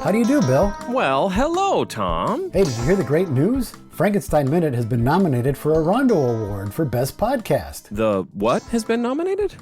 How do you do, Bill? Well, hello, Tom. Hey, did you hear the great news? Frankenstein Minute has been nominated for a Rondo Award for Best Podcast. The what has been nominated?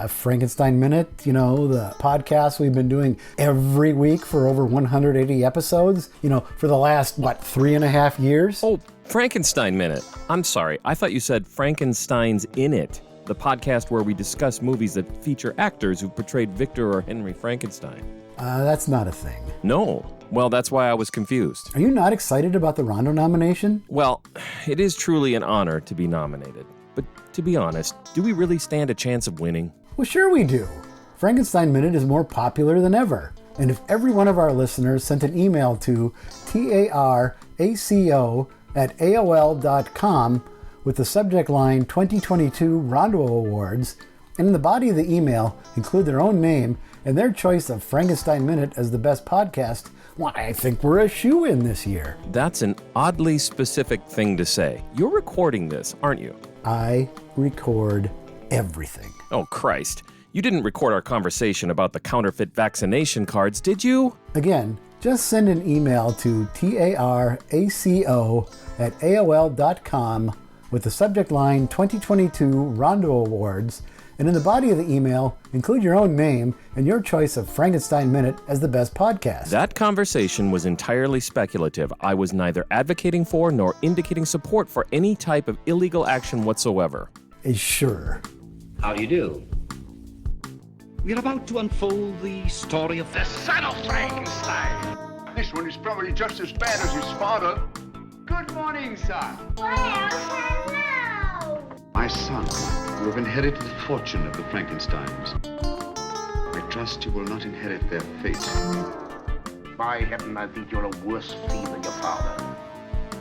Frankenstein Minute, you know, the podcast we've been doing every week for over 180 episodes, you know, for the last, 3.5 years? Oh, Frankenstein Minute. I'm sorry, I thought you said Frankenstein's in It, the podcast where we discuss movies that feature actors who portrayed Victor or Henry Frankenstein. That's not a thing. No. Well, that's why I was confused. Are you not excited about the Rondo nomination? Well, it is truly an honor to be nominated. But to be honest, do we really stand a chance of winning? Well, sure we do. Frankenstein Minute is more popular than ever. And if every one of our listeners sent an email to taraco@aol.com with the subject line 2022 Rondo Awards, and in the body of the email include their own name and their choice of Frankenstein Minute as the best podcast, well, I think we're a shoo-in this year. That's an oddly specific thing to say. You're recording this, aren't you? I record everything. Oh, Christ. You didn't record our conversation about the counterfeit vaccination cards, did you? Again, just send an email to taraco@aol.com with the subject line 2022 Rondo Awards, and in the body of the email, include your own name and your choice of Frankenstein Minute as the best podcast. That conversation was entirely speculative. I was neither advocating for nor indicating support for any type of illegal action whatsoever. Sure. How do you do? We're about to unfold the story of the Son of Frankenstein. This one is probably just as bad as his father. Good morning, son. Well, hello. My son, you have inherited the fortune of the Frankensteins. I trust you will not inherit their fate. By heaven, I think you're a worse fiend than your father.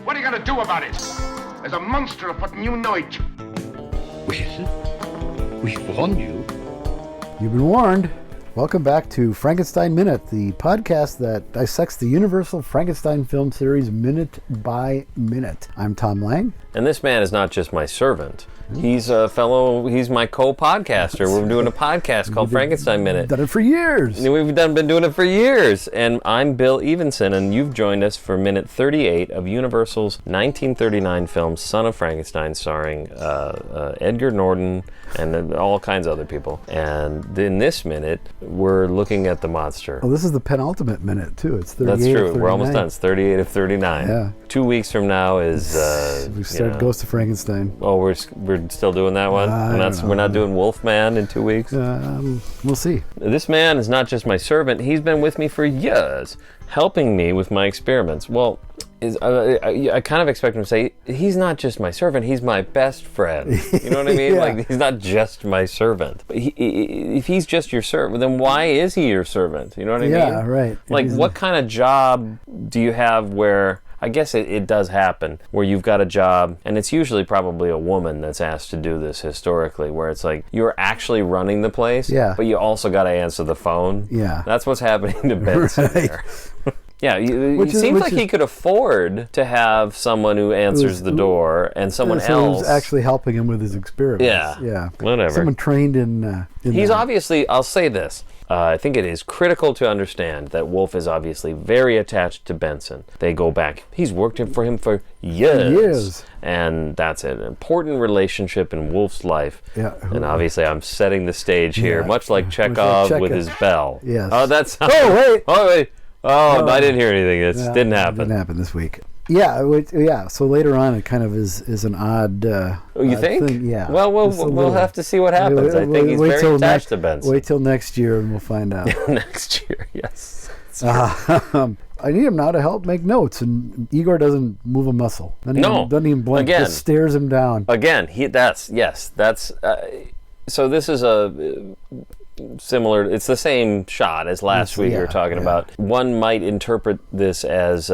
What are you going to do about it? There's a monster afoot and you know it. Well, we warned you. You've been warned. Welcome back to Frankenstein Minute, the podcast that dissects the Universal Frankenstein film series minute by minute. I'm Tom Lang. And this man is not just my servant. He's my co-podcaster. We're doing a podcast called Frankenstein Minute. Done it for years. We've been doing it for years. And I'm Bill Evenson, and you've joined us for minute 38 of Universal's 1939 film, Son of Frankenstein, starring Edgar Norton and all kinds of other people. And in this minute, we're looking at the monster. Oh, this is the penultimate minute, too. It's 38 That's true. of 39. We're almost done. It's 38 of 39. Yeah. 2 weeks from now is... we started Ghost of Frankenstein. Oh, we're still doing that one? We're not doing Wolfman in 2 weeks? We'll see. This man is not just my servant. He's been with me for years, helping me with my experiments. Well, I kind of expect him to say, he's not just my servant, he's my best friend. You know what I mean? Yeah. Like, he's not just my servant. If he's just your servant, then why is he your servant? You know what I mean? Yeah, right. Like, what kind of job do you have where... I guess it does happen where you've got a job, and it's usually probably a woman that's asked to do this historically, where it's like you're actually running the place, but you also got to answer the phone. Yeah. That's what's happening to Benson there. Yeah, it seems like he could afford to have someone who answers the door and someone else who's actually helping him with his experiments. Yeah, whatever. Someone trained in He's that. obviously, I'll say this, I think it is critical to understand that Wolf is obviously very attached to Benson. They go back. He's worked for him for years. And that's an important relationship in Wolf's life. Yeah. And obviously I'm setting the stage here, much like Chekhov with his bell. Yes. Oh, that's... Oh, wait! Oh, wait! Oh, I didn't hear anything. It didn't happen. It didn't happen this week. Yeah, so later on it kind of is an odd you think? thing. Yeah. Well, we'll have to see what happens. I think he's very attached to Benson. Wait till next year and we'll find out. Next year, yes. I need him now to help make notes, and Igor doesn't move a muscle. Doesn't even blink. Again, just stares him down. Again, so this is similar. It's the same shot as last week we were talking about. One might interpret this as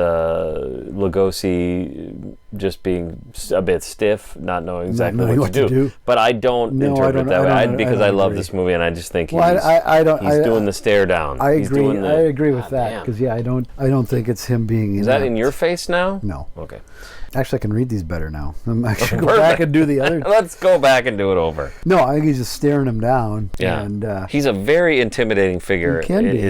Lugosi just being a bit stiff, not knowing exactly what to do. But I don't interpret it that way because I love this movie and I just think he's doing the stare down. I agree. I agree with that because I don't think it's him being. Is that in your face now? No. Okay. Actually, I can read these better now. I should go back and do the other. Let's go back and do it over. No, I think he's just staring him down. Yeah. And, he's a very intimidating figure,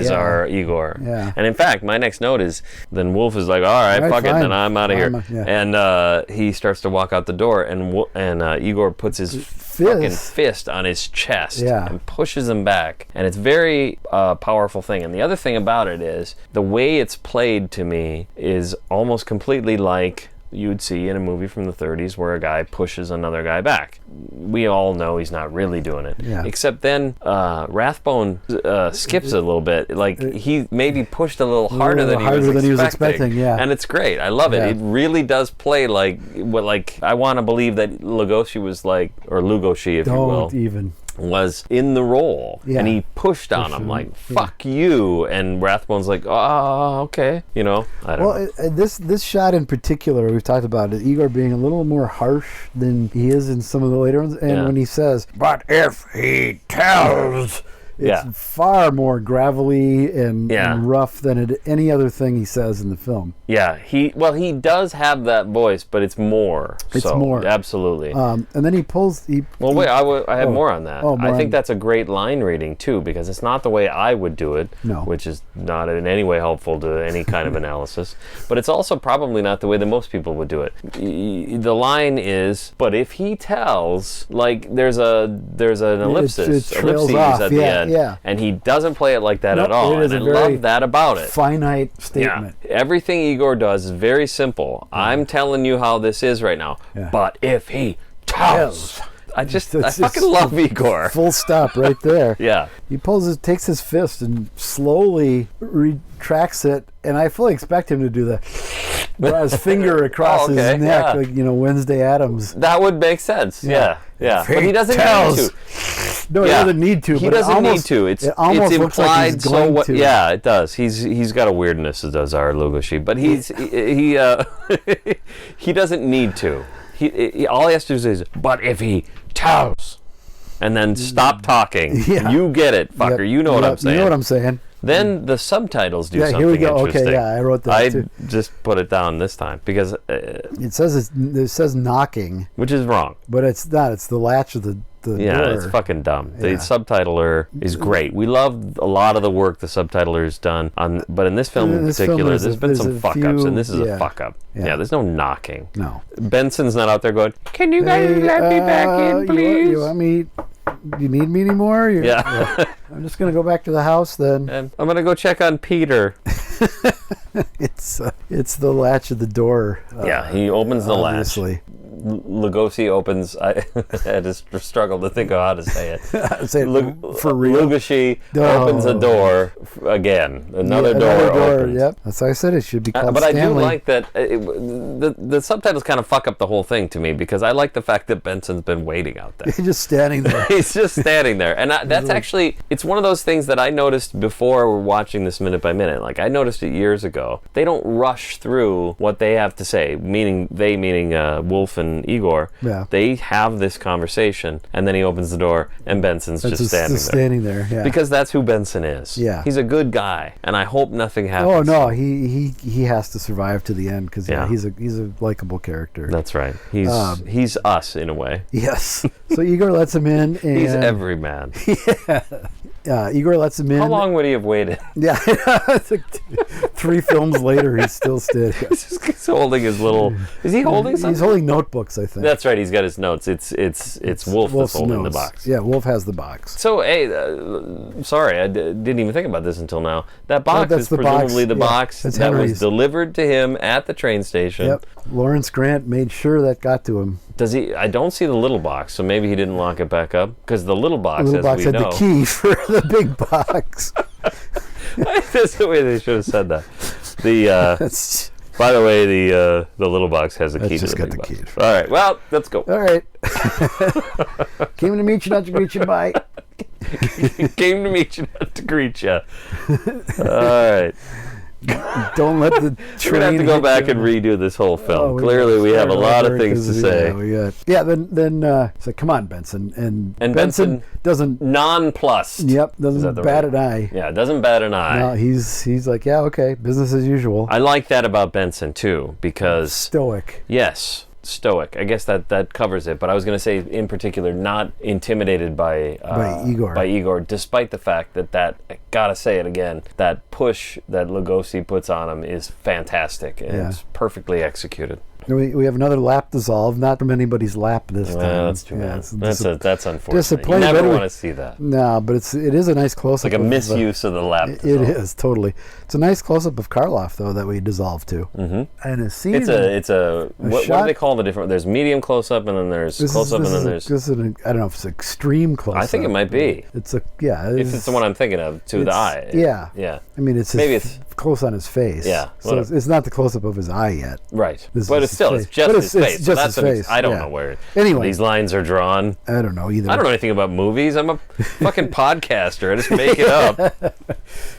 our Igor. Yeah. And in fact, my next note is, then Wolf is like, all right, fuck it, then I'm out of here. And he starts to walk out the door, and Igor puts his fucking fist on his chest and pushes him back. And it's a very powerful thing. And the other thing about it is, the way it's played to me is almost completely like you'd see in a movie from the 30s where a guy pushes another guy back. We all know he's not really doing it. Yeah. Except then Rathbone skips it a little bit. Like he maybe pushed a little harder than he was expecting. Yeah. And it's great. I love it. It really does play like I want to believe that Lugosi was like, or Lugosi if you will. Was in the role and he pushed on him like fuck you, and Rathbone's like, oh okay, I don't know. This shot in particular we've talked about it, Igor being a little more harsh than he is in some of the later ones, and when he says, but if he tells, it's far more gravelly and rough than any other thing he says in the film. Yeah, he does have that voice, but it's more. It's more. Absolutely. And then I have more on that. I think that's a great line reading, too, because it's not the way I would do it, which is not in any way helpful to any kind of analysis, but it's also probably not the way that most people would do it. The line is, but if he tells, like, there's an ellipses at the end. Yeah. And he doesn't play it like that at all. And I love that about it. Finite statement. Yeah. Everything Igor does is very simple. I'm telling you how this is right now. Yeah. But if he tells. I fucking love Igor. Full stop right there. Yeah. He takes his fist and slowly retracts it, and I fully expect him to do draw his finger across his neck, like Wednesday Addams. That would make sense. Yeah. But he doesn't need to. No, he doesn't need to. He doesn't need to. It's implied. So what? Yeah, it does. He's got a weirdness, as does our Lugosi, but he doesn't need to. All he has to do is, but if he tells, and then stop talking. Yeah. You get it, fucker. You know what I'm saying. You know what I'm saying. Then the subtitles do something here we go. interesting. Okay, I wrote that too. I just put it down this time because it says knocking, which is wrong. But it's not. It's the latch of the door. It's fucking dumb. The subtitler is great. We love a lot of the work the subtitler's done but in this film in particular, there's been some fuck ups, and this is a fuck up. Yeah, there's no knocking. No. Benson's not out there going, "Can you guys let me back in, please? You want me? Do you need me anymore?" I'm just gonna go back to the house then. And I'm gonna go check on Peter. It's the latch of the door. He opens the latch. Lugosi opens. I had to struggle to think of how to say it. Say it for real. Lugosi opens a door again. Another door opens. Yep, that's why I said it should be called but Stanley. I do like that. The subtitles kind of fuck up the whole thing to me because I like the fact that Benson's been waiting out there. He's just standing there. He's just standing there, and that's actually it's one of those things that I noticed before watching this minute by minute. Like I noticed it years ago. They don't rush through what they have to say. Meaning Wolf and Igor. Yeah. They have this conversation, and then he opens the door, and Benson's just standing there. Yeah. Because that's who Benson is. Yeah. He's a good guy, and I hope nothing happens. Oh no, he has to survive to the end because he's a likable character. That's right. He's us in a way. Yes. So Igor lets him in, and he's every man. Igor lets him in. How long would he have waited? Yeah, it's like 3 films later, he's still standing. He's holding his little. Is he holding something? He's holding notebooks, I think. That's right. He's got his notes. It's Wolf that's holding the box. Yeah, Wolf has the box. So, hey, sorry, I didn't even think about this until now. That box is presumably the box that was delivered to him at the train station. Yep. Lawrence Grant made sure that got to him. Does he? I don't see the little box, so maybe he didn't lock it back up because the little box, had the key for the big box. That's the way they should have said that. By the way, the little box has a key to the big box. Key. All right, well, let's go. All right. Came to meet you, not to greet you. Bye. Came to meet you, not to greet you. All right. Don't let the We're going to have to go back and redo this whole film. Clearly, we have a lot of things to say. Then so come on, Benson. And Benson doesn't... Nonplussed. Yep, doesn't bat an eye. Yeah, doesn't bat an eye. No, he's like, yeah, okay, business as usual. I like that about Benson, too, because... Stoic. Yes. Stoic. I guess that covers it. But I was going to say, in particular, not intimidated by Igor. By Igor, despite the fact that I gotta say it again, that push that Lugosi puts on him is fantastic and it's perfectly executed. We have another lap dissolve, not from anybody's lap this time. That's too bad. That's unfortunate. Disappointing. You never want to see that. No, but it is a nice close-up. Like a misuse of the lap dissolve. It is, totally. It's a nice close-up of Karloff, though, that we dissolve to. Mm-hmm. And a scene... What do they call the different... There's medium close-up, and then there's close-up, and then there's... I don't know if it's extreme close-up. I think it might be. If it's the one I'm thinking of, to the eye. Yeah. Yeah. I mean, it's close on his face. Yeah. So it's not the close-up of his eye yet. Right. But it's still, it's just his face. Just his face. I don't know where anyway, these lines are drawn. I don't know either. I don't know anything about movies. I'm a fucking podcaster. I just make it up.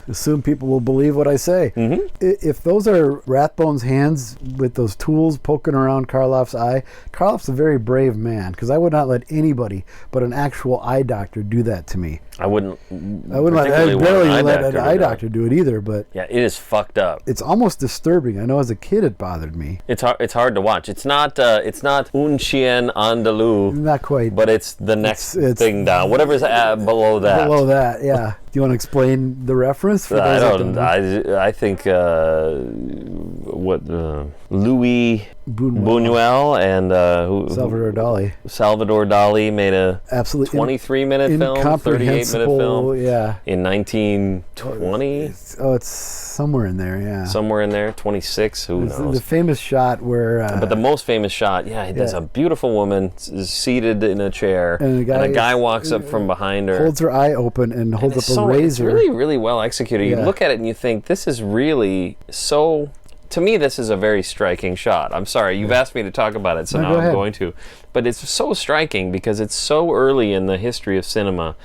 Assume people will believe what I say. Mm-hmm. If those are Rathbone's hands with those tools poking around Karloff's eye, Karloff's a very brave man, because I would not let anybody but an actual eye doctor do that to me. I wouldn't barely let an eye doctor do it either, but... Yeah, it is fucked up. It's almost disturbing. I know as a kid it bothered me. It's hard to watch. It's not un chien andalou. Not quite. But it's the next thing down. Whatever's below that. Below that, yeah. Do you want to explain the reference? For I those don't. I think Louis Buñuel and Salvador Dali made a absolutely 23-minute film, 38-minute film, in 1920. It's somewhere in there, yeah. Somewhere in there, 26. Who knows? The famous shot where. But the most famous shot, there's a beautiful woman seated in a chair, and a guy walks up from behind her, holds her eye open, and holds up a razor. It's really, really well executed. You look at it and you think, this is really so. To me, this is a very striking shot. I'm sorry, you've asked me to talk about it, so now I'm going to. But it's so striking because it's so early in the history of cinema,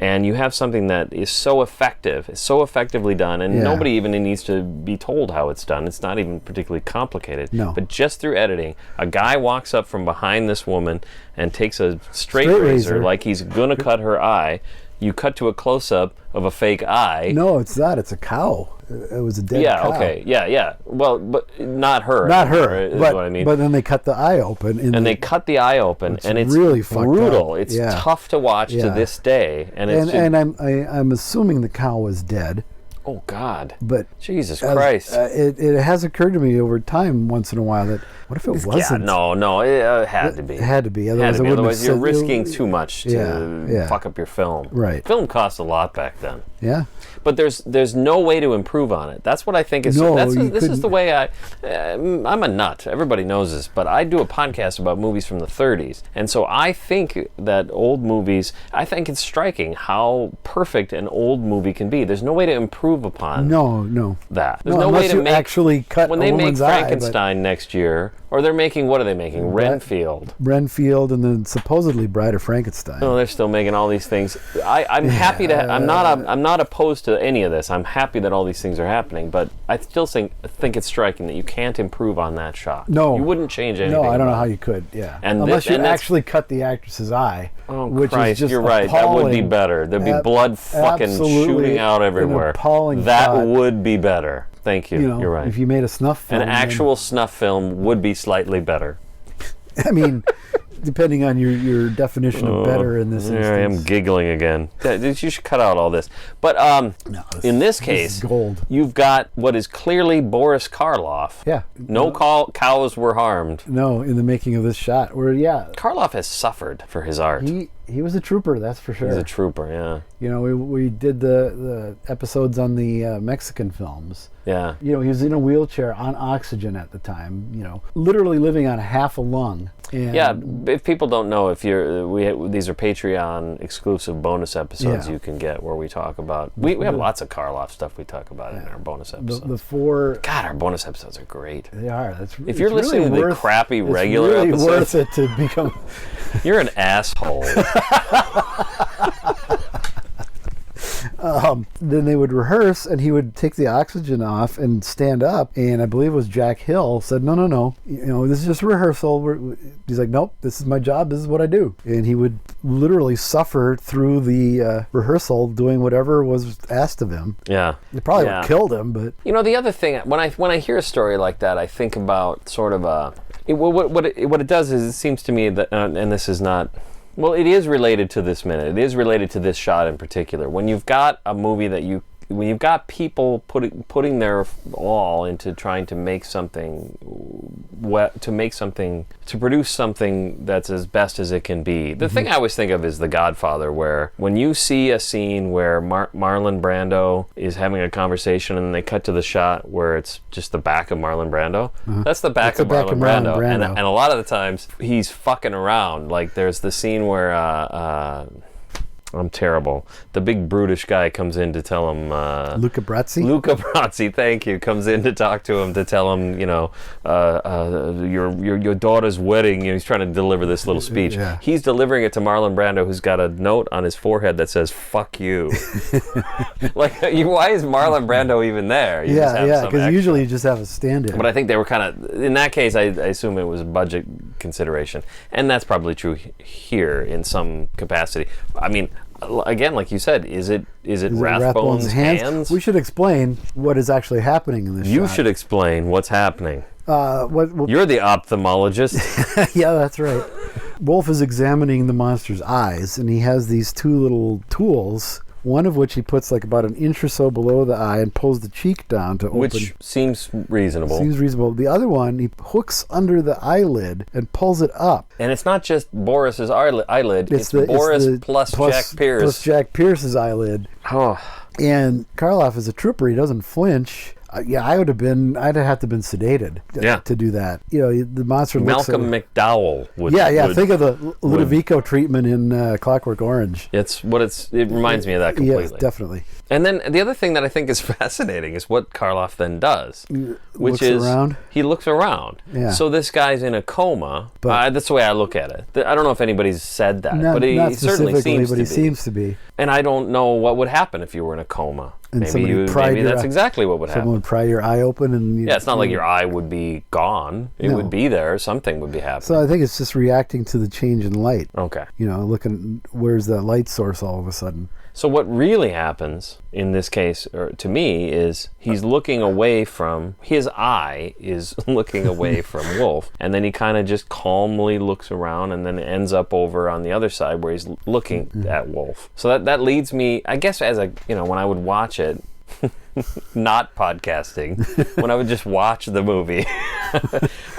and you have something that is so effective, it's so effectively done, and nobody even needs to be told how it's done. It's not even particularly complicated. No. But just through editing, a guy walks up from behind this woman and takes a straight razor like he's going to cut her eye. You cut to a close-up of a fake eye. No, it's not. It's a cow. It was a dead cow. Okay. Yeah. Well, but not her. Not her. Is what I mean. But then they cut the eye open. And they cut the eye open, and it's really brutal. It's tough to watch to this day. And I'm assuming the cow was dead. Oh, God. But Jesus Christ. It has occurred to me over time once in a while that, what if it wasn't? No, it had to be. It had to be. Otherwise you're risking too much to fuck up your film. Right. Film cost a lot back then. Yeah. But there's no way to improve on it. That's what I think is. This is the way I'm a nut. Everybody knows this, but I do a podcast about movies from the 30s, and so I think that old movies. I think it's striking how perfect an old movie can be. There's no way to improve upon. No. That. There's no way to actually cut when a they make woman's Frankenstein next year, or they're making, what are they making? Renfield, and then supposedly Bride of Frankenstein. No, they're still making all these things. I'm happy to. I'm not opposed to any of this. I'm happy that all these things are happening, but I still think it's striking that you can't improve on that shot. No, you wouldn't change anything. No, I don't know how you could. Yeah, and unless you actually cut the actress's eye. Oh, which Christ, is just you're right. That would be better. There'd be blood fucking shooting out everywhere. That would be better. Thank you. You're right. If you made a snuff film, an actual snuff film would be slightly better. I mean, depending on your definition of better in this instance. I am giggling again. You should cut out all this. But in this case, gold. You've got what is clearly Boris Karloff. Yeah. No cows were harmed. No, in the making of this shot. Karloff has suffered for his art. He was a trooper, that's for sure. He's a trooper, yeah. We did the episodes on the Mexican films. Yeah. He was in a wheelchair on oxygen at the time, literally living on half a lung. And if people don't know, these are Patreon exclusive bonus episodes you can get where we talk about. We have lots of Karloff stuff we talk about in our bonus episodes. God, our bonus episodes are great. They are. If you're listening to the crappy regular episodes, it's worth it to become. You're an asshole. then they would rehearse, and he would take the oxygen off and stand up. And I believe it was Jack Hill said, no, this is just rehearsal. He's like, nope, this is my job. This is what I do. And he would literally suffer through the rehearsal doing whatever was asked of him. Yeah. It probably would have killed him, but... The other thing, when I hear a story like that, I think about sort of what it does is, it seems to me that, and this is not... Well, it is related to this minute. It is related to this shot in particular. When you've got a movie when you've got people putting their all into trying to make something, to produce something that's as best as it can be. The thing I always think of is The Godfather, where when you see a scene where Marlon Brando is having a conversation and they cut to the shot where it's just the back of Marlon Brando, that's the back of Marlon Brando. And a lot of the times he's fucking around. Like there's the scene where I'm terrible. The big brutish guy comes in to tell him... Luca Brasi? Luca Brasi, thank you. Comes in to talk to him, to tell him, your daughter's wedding. He's trying to deliver this little speech. Yeah. He's delivering it to Marlon Brando, who's got a note on his forehead that says, fuck you. Why is Marlon Brando even there? Because usually you just have a stand-in. But I think they were kind of... In that case, I assume it was a budget consideration. And that's probably true here in some capacity. I mean... Again, like you said, is it Rathbone's hands? We should explain what is actually happening in this shot. You should explain what's happening. You're the ophthalmologist. Yeah, that's right. Wolf is examining the monster's eyes, and he has these two little tools, one of which he puts like about an inch or so below the eye and pulls the cheek down to open. Which seems reasonable. The other one, he hooks under the eyelid and pulls it up. And it's not just Boris's eyelid, it's Boris plus Jack Pierce. Plus Jack Pierce's eyelid. Oh. And Karloff is a trooper. He doesn't flinch. I'd have to been sedated to do that. The monster looks Malcolm McDowell would. Think of the Ludovico treatment in Clockwork Orange. It reminds me of that completely. Yes, definitely. And then the other thing that I think is fascinating is what Karloff then does, which is he looks around. Yeah. So this guy's in a coma. That's the way I look at it. I don't know if anybody's said that, but he certainly seems to be. And I don't know what would happen if you were in a coma. And maybe that's exactly what would happen. Someone would pry your eye open and... it's not like your eye would be gone. It would be there. Something would be happening. So I think it's just reacting to the change in light. Okay. Looking, where's the light source all of a sudden? So what really happens in this case, or to me, is he's looking away from... His eye is looking away from Wolf, and then he kind of just calmly looks around and then ends up over on the other side where he's looking at Wolf. So that leads me, I guess, as when I would watch it, not podcasting, when I would just watch the movie,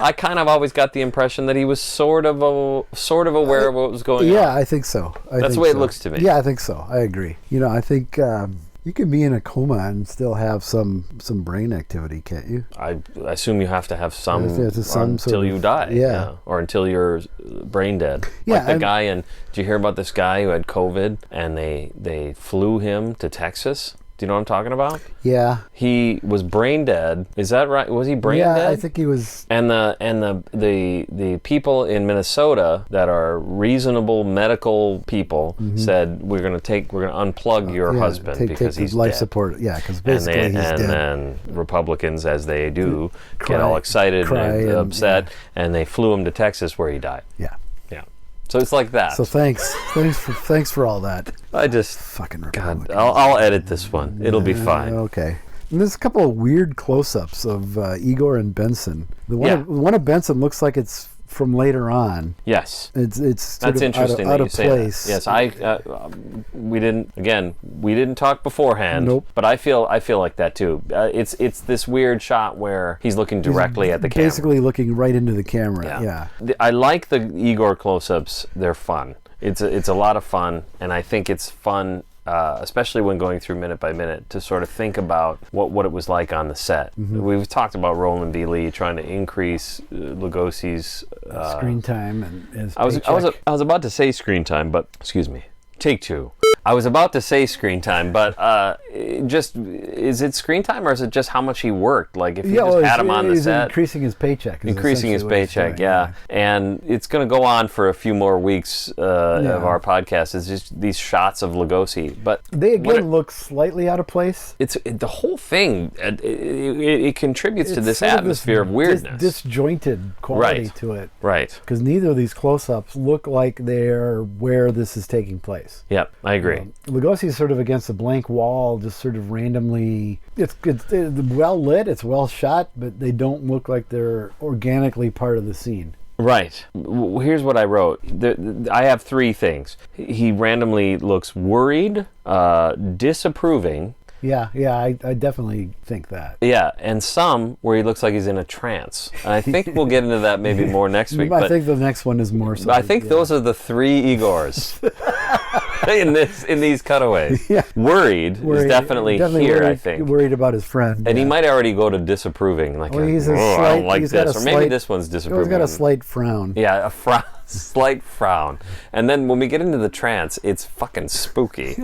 I kind of always got the impression that he was sort of aware of what was going on. Yeah, I think so. That's the way it looks to me. Yeah, I think so. I agree. I think you can be in a coma and still have some brain activity, can't you? I assume you have to have some until you die. Yeah. Or until you're brain dead. Yeah. Like did you hear about this guy who had COVID and they flew him to Texas? Do you know what I'm talking about? Yeah. He was brain dead. Is that right? Was he brain dead? Yeah, I think he was. And the people in Minnesota that are reasonable medical people said we're going to unplug your husband because he's life dead. Support. Yeah, because basically he's dead. And then Republicans, as they do, get all excited and upset, and they flew him to Texas where he died. Yeah. So it's like that. So thanks for all that. I just fucking God. I'll edit this one. It'll be fine. Okay. And there's a couple of weird close-ups of Igor and Benson. The one of Benson looks like it's from later on. Yes. It's that's interesting out that you of say place. that. Yes, we didn't talk beforehand. Nope. But I feel like that too. It's this weird shot where he's looking directly at the camera. Basically looking right into the camera. Yeah. I like the Igor close-ups. They're fun. It's a lot of fun, and I think it's fun. Especially when going through minute by minute, to sort of think about what it was like on the set. We've talked about Roland B. Lee trying to increase Lugosi's screen time and his I was about to say screen time, but excuse me. Take two. I was about to say screen time, but is it screen time or is it just how much he worked? Like if you just had him on the set, increasing his paycheck. Increasing his paycheck, yeah. And it's going to go on for a few more weeks of our podcast. It's just these shots of Lugosi, but they again look slightly out of place. The whole thing. It contributes to this atmosphere of weirdness, disjointed quality to it. Right. Because neither of these close-ups look like they're where this is taking place. Yep, I agree. Lugosi is sort of against a blank wall, just sort of randomly. It's well lit, it's well shot, but they don't look like they're organically part of the scene. Right. Here's what I wrote. I have 3 things. He randomly looks worried, disapproving. Yeah, I definitely think that. Yeah, and some where he looks like he's in a trance. And I think we'll get into that maybe more next week. I think the next one is more so. I think those are the 3 Igors in these cutaways. Yeah. Worried is definitely here, worried, I think. Worried about his friend. And he might already go to disapproving. Like, I don't like this. Or maybe this one's disapproving. He's got a slight frown. Yeah, a frown. Slight frown. And then when we get into the trance, it's fucking spooky.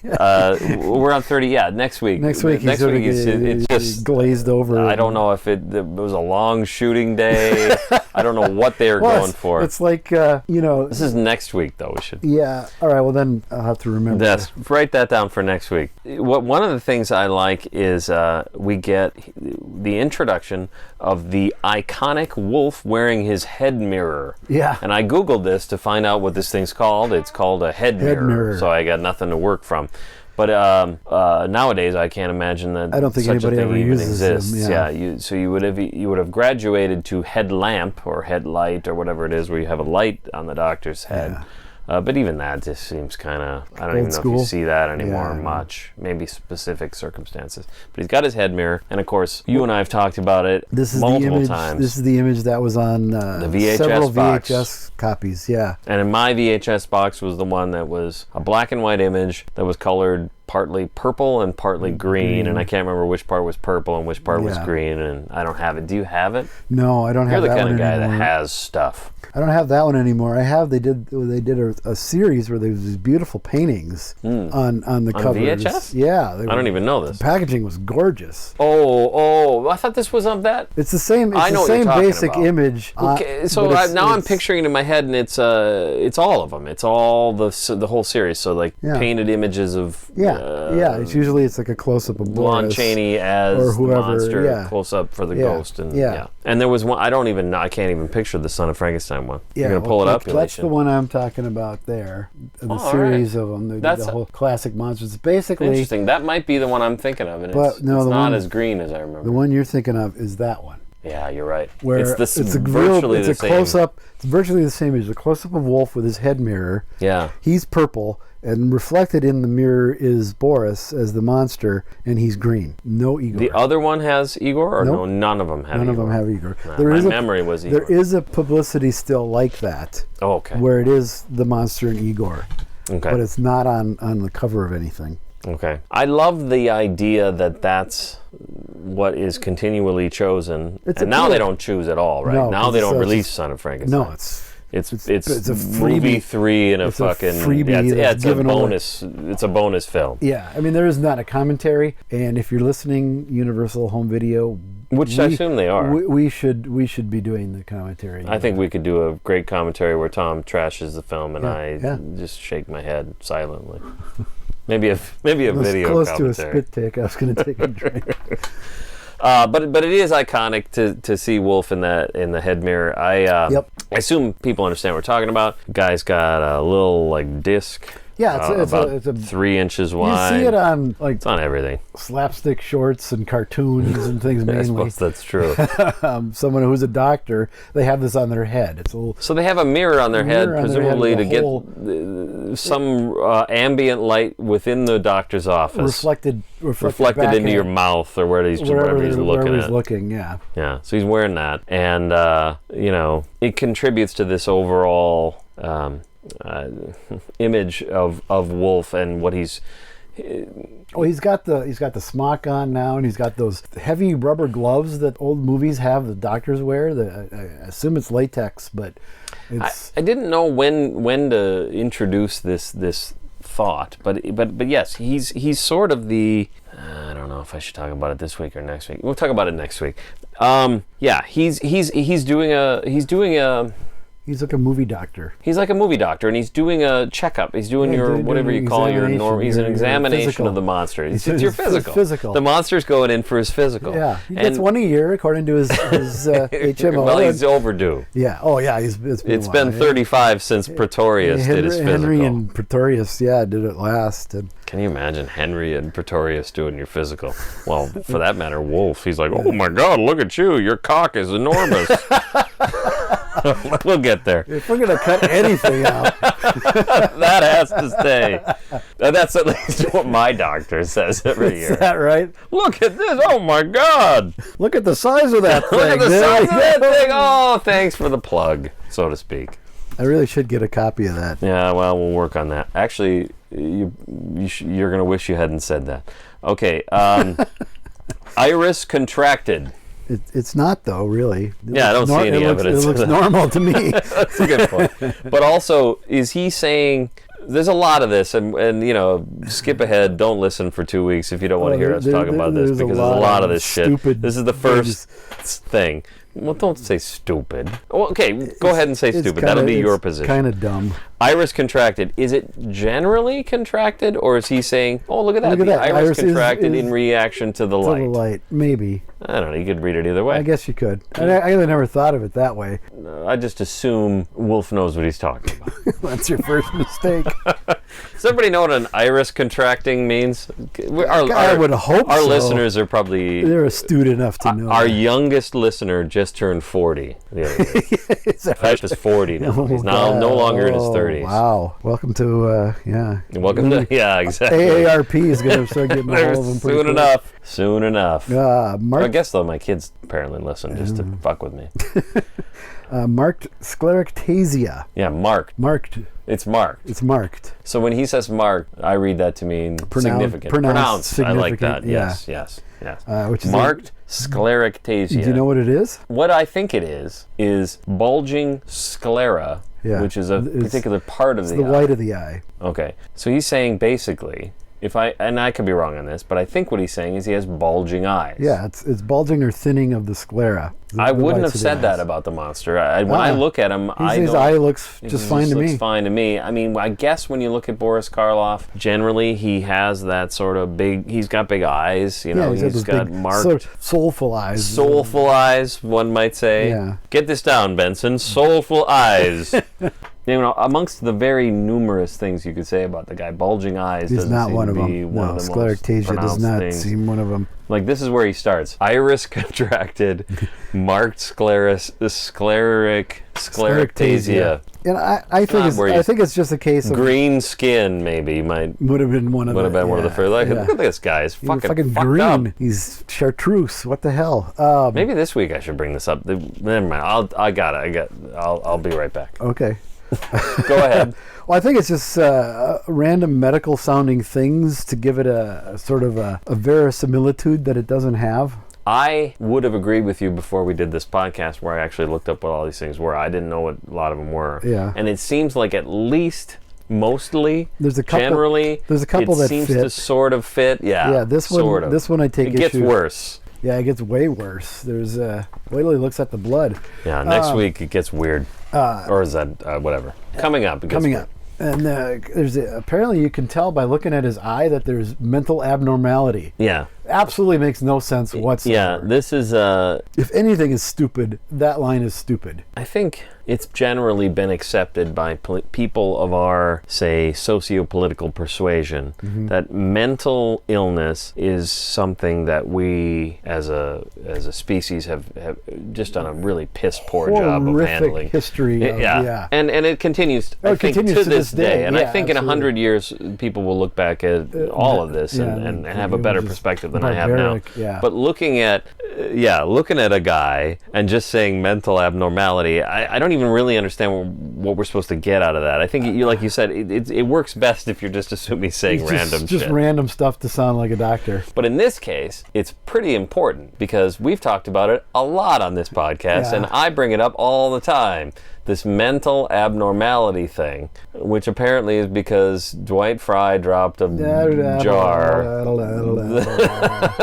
We're on 30. Yeah, next week. Next week it's just glazed over. I don't know if it was a long shooting day. I don't know what they were going for. It's like, This is next week, though. We should. Yeah. All right. Well, then I'll have to remember. Write that down for next week. One of the things I like is we get the introduction of the iconic wolf wearing his head mirror. Yeah. And I Googled this to find out what this thing's called. It's called a head mirror. So I got nothing to work from. But nowadays, I can't imagine that. I don't think such anybody a thing ever even uses exists. them. Yeah. So you would have graduated to headlamp or headlight or whatever it is, where you have a light on the doctor's head. Yeah. But even that just seems kind of, I don't even know if you see that anymore much. Maybe specific circumstances. But he's got his head mirror, and of course, you and I have talked about it multiple times. This is the image that was on the VHS several box. VHS copies, yeah. And in my VHS box was the one that was a black and white image that was colored partly purple and partly green, and I can't remember which part was purple and which part was green, and I don't have it. Do you have it? No, I don't have that one anymore. You're the kind of guy anymore. that has stuff. I don't have that one anymore. I have. They did a series where there was these beautiful paintings on the covers. VHS? Yeah, I don't even know this. The packaging was gorgeous. Oh! I thought this was of that. It's the same. It's I know the same what you're basic talking about. image. Okay, so now I'm picturing it in my head, and it's all of them. It's all the whole series. So painted images of It's usually like a close up of Lon Chaney as or whoever, the monster, close up for the ghost, and And there was one I don't even know. I can't even picture the Son of Frankenstein one. You're gonna pull it up. That's the one I'm talking about there. The series of them. The whole classic monsters. Basically interesting. That might be the one I'm thinking of, and it's not as green as I remember. The one you're thinking of is that one. Yeah, you're right. Where it's virtually the same. Close up. It's virtually the same as a close up of Wolf with his head mirror. Yeah. He's purple, and reflected in the mirror is Boris as the monster, and he's green. No Igor. The other one has Igor, or no? None of them have Igor. None of them have Igor. No, my memory was Igor. There is a publicity still like that. Oh, okay. Where it is the monster and Igor. Okay. But it's not on the cover of anything. Okay. I love the idea that that's what is continually chosen. And now they don't choose at all, right? No, now they don't release Son of Frankenstein. No, it's It's a movie 3 and a fucking freebie. It's a bonus. It's a bonus film. Yeah, I mean there is not a commentary, and if you're listening, Universal Home Video, which I assume they are, we should be doing the commentary. I think we could do a great commentary where Tom trashes the film and I just shake my head silently. Maybe a video close commentary. To a spit take. I was going to take a drink. But it is iconic to see Wolf in the head mirror. I assume people understand what we're talking about. The guy's got a little disc. Yeah, it's a 3 inches wide. You see it on it's on everything. Slapstick shorts and cartoons and things mainly. I suppose that's true. Someone who's a doctor, they have this on their head. It's a little. So they have a mirror on their head, presumably to get some ambient light within the doctor's office, reflected into your mouth or wherever he's looking. Yeah. Yeah. So he's wearing that, and it contributes to this overall. Image of Wolf and what he's. He's got the smock on now, and he's got those heavy rubber gloves that old movies have. The doctors wear. I assume it's latex, but it's. I didn't know when to introduce this thought. But yes, he's sort of the. I don't know if I should talk about it this week or next week. We'll talk about it next week. Yeah, he's doing a. He's like a movie doctor. He's like a movie doctor, and he's doing a checkup. He's doing your whatever you call your norm. He's an examination of the monster. It's your physical. The monster's going in for his physical. Yeah, he gets one a year according to his HMO. Well, he's overdue. Yeah. Oh, yeah. It's been 35 since Pretorius did his physical. Henry and Pretorius, did it last. And can you imagine Henry and Pretorius doing your physical? Well, for that matter, Wolf. He's like, oh my God, look at you. Your cock is enormous. We'll get there. If we're going to cut anything out. That has to stay. That's at least what my doctor says every year. Is that right? Look at this. Oh, my God. Look at the size of that thing. Look at the size of that thing. Oh, thanks for the plug, so to speak. I really should get a copy of that. Yeah, well, we'll work on that. Actually, you're going to wish you hadn't said that. Okay. Iris contracted. It's not, though, really. I don't see any evidence. It looks normal to me. That's a good point. But also, is he saying... There's a lot of this, and skip ahead. Don't listen for 2 weeks if you don't want to hear us talk about this, because there's a lot of this shit. This is the first thing. Well, don't say stupid. Well, okay, go ahead and say stupid. That'll be your position. Kind of dumb. Iris contracted. Is it generally contracted, or is he saying, "Oh, look at that"? The iris contracted in reaction to the light. To the light, maybe. I don't know. You could read it either way. I guess you could. I really never thought of it that way. I just assume Wolf knows what he's talking about. That's your first mistake. Does everybody know what an iris contracting means? I would hope our so. listeners are probably... They're astute enough to know. Our youngest listener just turned 40 the other day. He's just 40 now. He's now no longer in his 30s. Wow. Welcome to, Welcome to, exactly. AARP is going to start getting a hold of them pretty quick. Soon enough. Mark, I guess, though, my kids apparently listen just to fuck with me. Marked scleractasia. Yeah, marked. Marked. It's marked. It's marked. So when he says marked, I read that to mean significant. Pronounced. I like that. Yeah. Yes. Which is marked scleractasia. Do you know what it is? What I think it is bulging sclera, which is a particular part of the eye. It's the white of the eye. Okay. So he's saying basically, and I could be wrong on this, but I think what he's saying is he has bulging eyes. Yeah, it's bulging or thinning of the sclera. I wouldn't have said that about the monster. When I look at him, his eye looks just fine to me. Looks fine to me. I mean, I guess when you look at Boris Karloff, generally he has that sort of big. He's got big eyes. He's got marked, sort of soulful eyes. Soulful eyes, one might say. Yeah. Get this down, Benson. Soulful eyes. Amongst the very numerous things you could say about the guy, bulging eyes doesn't seem to be one of the most scleractasia does not seem one of them. Like, this is where he starts. Iris contracted, marked scleractasia. And I think it's just a case of green skin. Maybe would have been one of one of the first. Look at this guy. He's fucking green. Up. He's chartreuse. What the hell? Maybe this week I should bring this up. Never mind. I'll be right back. Okay. Go ahead. Well, I think it's just random medical sounding things to give it a sort of a verisimilitude that it doesn't have. I would have agreed with you before we did this podcast, where I actually looked up what all these things were. I didn't know what a lot of them were. Yeah. And it seems like at least mostly, generally, there's a couple that seems to sort of fit. Yeah. Yeah. This one I take issue. It gets worse. Yeah, it gets way worse. There's wait till he looks at the blood. Yeah. Next week it gets weird. Or is that whatever? Coming up. And apparently you can tell by looking at his eye that there's mental abnormality. Yeah. Absolutely makes no sense whatsoever. Yeah, this is if anything is stupid, that line is stupid. I think it's generally been accepted by people of our, say, socio-political persuasion that mental illness is something that we, as a species, have just done a really piss poor job of handling. History. And it continues. I think to this day. And I think in 100 years, people will look back at all of this and have a better perspective than I have now. Yeah. But looking at a guy and just saying mental abnormality, I don't even really understand what we're supposed to get out of that. I think, like you said, it works best if you're just assuming saying random shit. Just random stuff to sound like a doctor. But in this case, it's pretty important because we've talked about it a lot on this podcast, and I bring it up all the time. this mental abnormality thing, which apparently is because Dwight Fry dropped a jar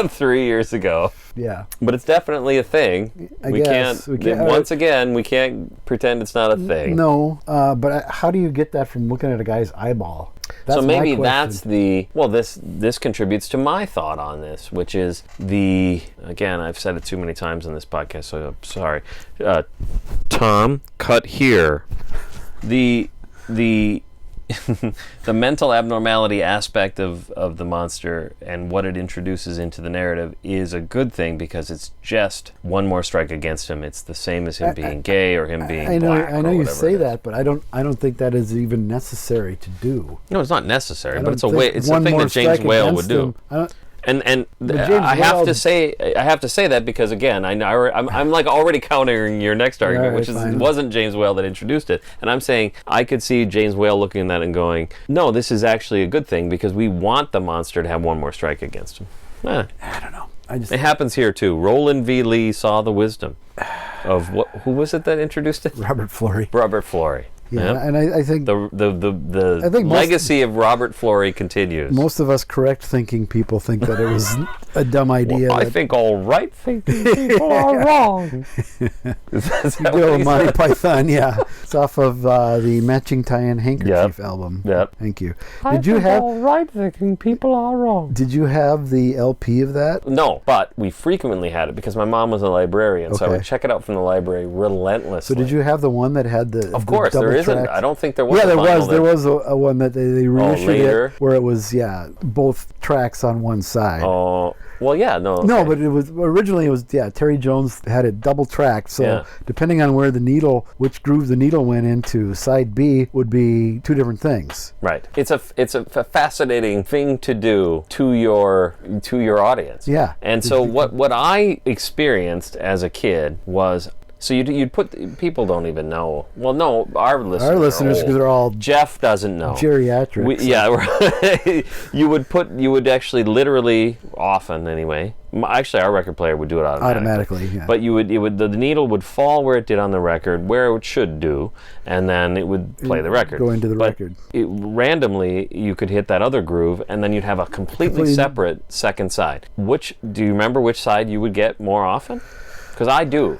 3 years ago. Yeah. But it's definitely a thing. We guess. can't. Once again, we can't pretend it's not a thing. No, but how do you get that from looking at a guy's eyeball? That's so maybe my question. that's the... Well, this contributes to my thought on this, which is again, I've said it too many times in this podcast, so I'm sorry. Tom, cut here. The the mental abnormality aspect of the monster and what it introduces into the narrative is a good thing because it's just one more strike against him. It's the same as him being gay or him being black. I know or you whatever say it is. that, but I don't think that is even necessary to do. No, it's not necessary, but it's think a thing more that James strike Whale would against do. him- And James I have Whale- to say that because again I'm like already countering your next argument, Alright, which is fine. it wasn't James Whale that introduced it, and I'm saying I could see James Whale looking at that and going, no, this is actually a good thing because we want the monster to have one more strike against him. I don't know. It happens here too. Roland V. Lee saw the wisdom of who was it that introduced it? Robert Florey. Robert Florey. Yeah, Yep. and I think The I think legacy of Robert Florey continues. most of us correct thinking people think that it was a dumb idea. Well, I that think all right thinking people are wrong. Is that Good what old he Monty said? Python, yeah. It's off of the Matching Tie-In Handkerchief album. Yep. Thank you. Did you have all right thinking people are wrong? Did you have the LP of that? No, but we frequently had it because my mom was a librarian, so I Okay. would check it out from the library relentlessly. So did you have the one that had the Of course, there isn't. double-tracked- I don't think there was. Yeah, a there vinyl was. that- There was a one that they reissued later? it where it was both tracks on one side. Oh, well, yeah, no. No, okay. but it was originally Terry Jones had it double tracked. So Yeah. depending on which groove the needle went into, side B would be two different things. Right. It's a fascinating thing to do to your audience. Yeah. And so what I experienced as a kid was. So you'd put people don't even know. Well, no, our listeners. Our listeners, because they're all Jeff doesn't know. geriatric. You would actually literally often anyway. Actually, our record player would do it automatically. Yeah. But the needle would fall where it did on the record, where it should do, and then it would play the record. Go into the But record. Randomly, you could hit that other groove, and then you'd have a completely separate second side. Do you remember which side you would get more often? Because I do.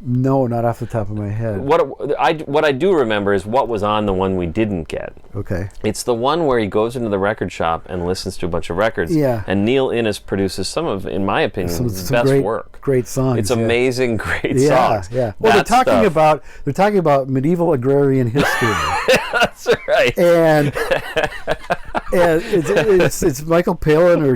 No, not off the top of my head. What I do remember is what was on the one we didn't get. Okay. It's the one where he goes into the record shop and listens to a bunch of records. Yeah. And Neil Innes produces some of, in my opinion, Some his best work. Great songs. It's amazing, great Yeah, songs. yeah. Well, That stuff. they're talking about medieval agrarian history. That's right. and it's Michael Palin or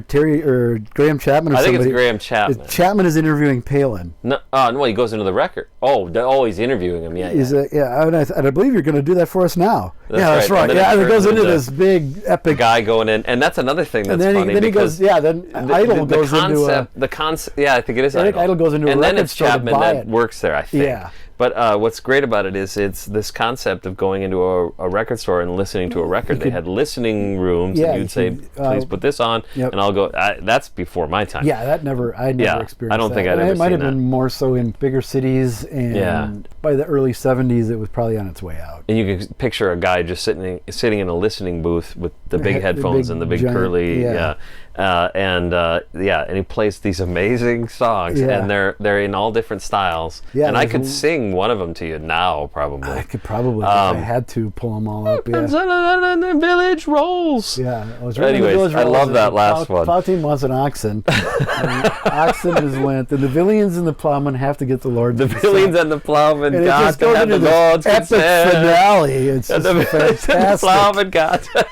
Graham Chapman or I think somebody. it's Graham Chapman. Chapman is interviewing Palin. No, he goes into the record. He's interviewing him. Yeah, And I believe you're going to do that for us now. That's right. right. And then Yeah, it it goes turns into into this big epic. guy going in, and that's another thing that's and then funny. he because goes. Yeah, then Idol goes into a. the concept. Yeah, I think it is. I think Idol goes into a and then record it's store to Chapman buy that it. works there. I think. Yeah. But what's great about it is it's this concept of going into a record store and listening to a record. They had listening rooms, Yeah, and you'd say, "Please put this on," Yep. and I'll go. That's before my time. Yeah, I never experienced I don't that. think I'd And ever it might have seen been more so in bigger cities, and by the early 70s, it was probably on its way out. And you can picture a guy just sitting in a listening booth with the big headphones big and the big giant- curly, yeah. and he plays these amazing songs, Yeah. and they're in all different styles. Yeah, and I there's could a- sing one of them to you now, probably. I could probably, if I had to pull them all up. Yeah. And the village rolls. Yeah. I was Anyways, I love that last one. Plow team wants an oxen. And oxen is lent, and the Villians and the plowmen have to get the Lord. The Villians and the plowmen and it got just to goes have the into Lord's this epic consent. finale. It's And just the fantastic. plowmen got to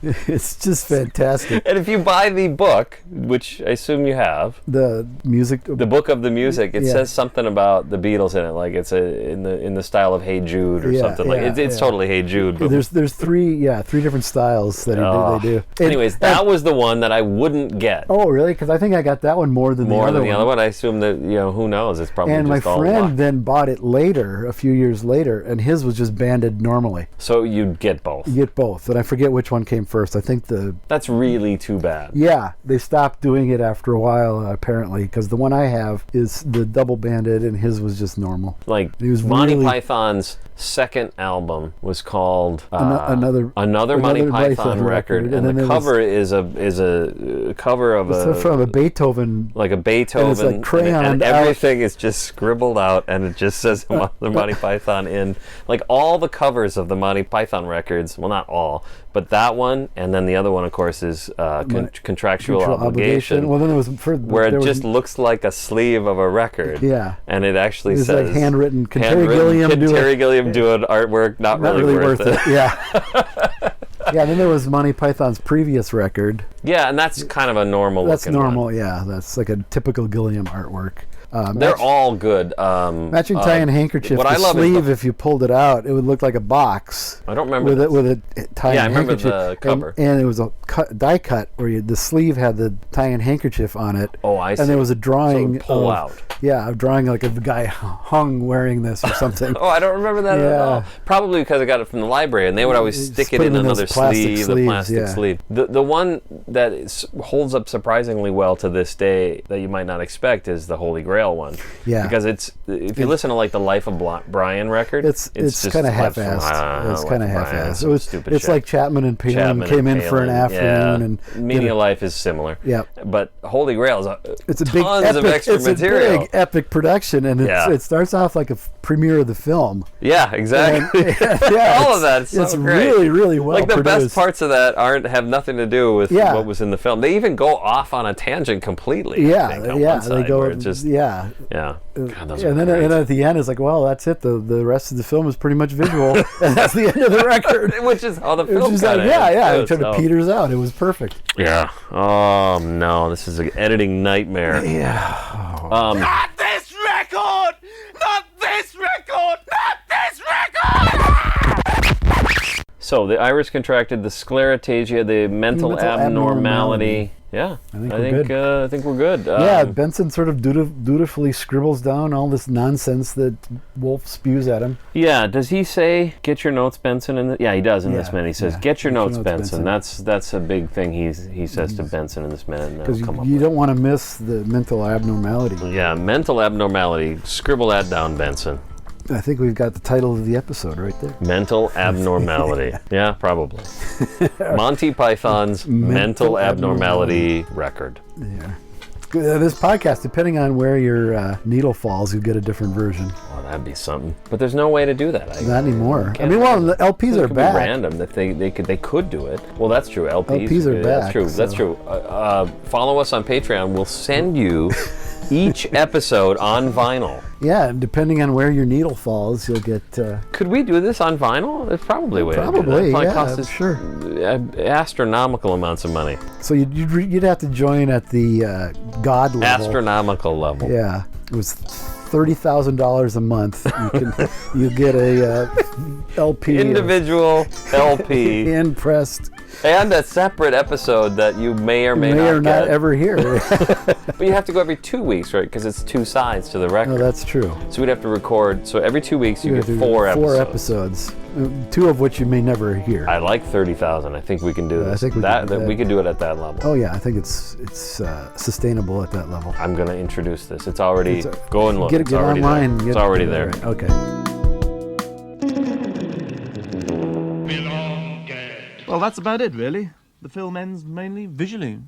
It's just fantastic. And if you buy the book, which I assume you have, The music. the book of the music, it Yeah. says something about the Beatles in it, like it's in the style of Hey Jude or Yeah, something like. yeah, It's yeah. totally Hey Jude. But There's three different styles that they do. And- anyways, that was the one that I wouldn't get. Oh, really? Because I think I got that one more than the other one. Than the other one. I assume that who knows? It's probably And just my all friend luck. then bought it later, a few years later, and his was just banded normally. So you'd get both. You get both, and I forget which one came first. I think That's really too bad. Yeah, they stopped doing it after a while, apparently, because the one I have is the double banded, and his was just normal. Like, He was Monty really- Python's second album was called Another Monty Python record, and then the there cover is a cover of was from a Beethoven. like a Beethoven, And it's like crayoned and out. everything is just scribbled out, and it just says the Monty Python in. Like all the covers of the Monty Python records, well, not all, but that one, and then the other one, of course, is Contractual Obligation. Well, then it was where it just looks like a sleeve of a record. Yeah. And it actually It's says like handwritten. Can Terry Gilliam Can do Terry it? Gilliam do an artwork? Not really worth it. Yeah. Yeah. Then there was Monty Python's previous record. Yeah, and that's kind of a normal. That's looking normal. one. Yeah, that's like a typical Gilliam artwork. They're all good. Matching tie and handkerchief. What The I love sleeve, is if you pulled it out, it would look like a box. I don't remember with a tie Yeah, and I remember handkerchief. the cover. And it was a die cut where the sleeve had the tie and handkerchief on it. Oh, I see. And there was a So it drawing would pull of, out. Yeah, a drawing like a guy hung wearing this or something. Oh, I don't remember that at Yeah. all. Probably because I got it from the library, and they would always Just stick it put in them in those another plastic sleeve, the sleeves, plastic yeah. sleeve. The one that holds up surprisingly well to this day that you might not expect is the Holy Grail one. Yeah. Because if you listen to like the Life of Brian record, It's just kind of Life of- half-assed. It's kind of Life of Brian, half-assed. some stupid It's shit. like Chapman and Palin Chapman came and in for an Palin, afternoon yeah. and Meaning did of Life is similar. Yep. But Holy Grail is it's a big tons epic, of extra it's material. a big epic production, and Yeah. it starts off like a premiere of the film. Yeah, exactly. Yeah, All of that is so it's great. really, really well Like the produced. best parts of that have nothing to do with Yeah. what was in the film. They even go off on a tangent completely. I Yeah, think, on yeah, one side, they go. where it's just, yeah, God, those are and then great. at the end, it's like, well, that's it. The rest of the film is pretty much visual, and that's the end of the record. Which is how the It was film just kind like, of it kind of peters out. It was perfect. Yeah. Oh no, this is an editing nightmare. Yeah. Not this record! Not this record! Not this record! So the iris contracted, the sclerotasia, the mental abnormality. Yeah, I think we're good. I think we're good. Yeah, Benson sort of dutifully scribbles down all this nonsense that Wolf spews at him. Yeah, does he say, get your notes, Benson? Yeah, he does in this minute. He says, get your notes, Benson. That's a big thing he says to Benson in this minute. Because you don't want to miss the mental abnormality. Yeah, mental abnormality. Scribble that down, Benson. I think we've got the title of the episode right there. Mental abnormality. Yeah, probably. Monty Python's mental abnormality record. Yeah. This podcast, depending on where your needle falls, you get a different version. Oh, that'd be something. But there's no way to do that. Not anymore. I Can't mean, do well, that. the LPs are It could back. be random that they could do it. Well, that's true. LPs are That's back, true. That's so- true. Follow us on Patreon. We'll send you each episode on vinyl. Yeah, and depending on where your needle falls, you'll get. Could we do this on vinyl? There's probably a way to do that. Probably, It yeah, cost us sure. astronomical amounts of money. So you'd have to join at the God level. Astronomical level. Yeah, it was $30,000 a month. You get a LP, Individual LP hand pressed, and a separate episode that you may or may or not get. ever hear. But you have to go every 2 weeks, right? Because it's two sides to the record. No, that's true. So we'd have to record. So every 2 weeks you have get to do 4 episodes. 4 episodes, 2 of which you may never hear. I like 30,000. I think we can do Yeah, I this. think we can do that. We can do it at that level. Oh yeah, I think it's sustainable at that level. I'm gonna introduce this. It's already. Go and look. Get it's it already online. There. It's already there. Right. Okay. Well, that's about it, really. The film ends mainly visually.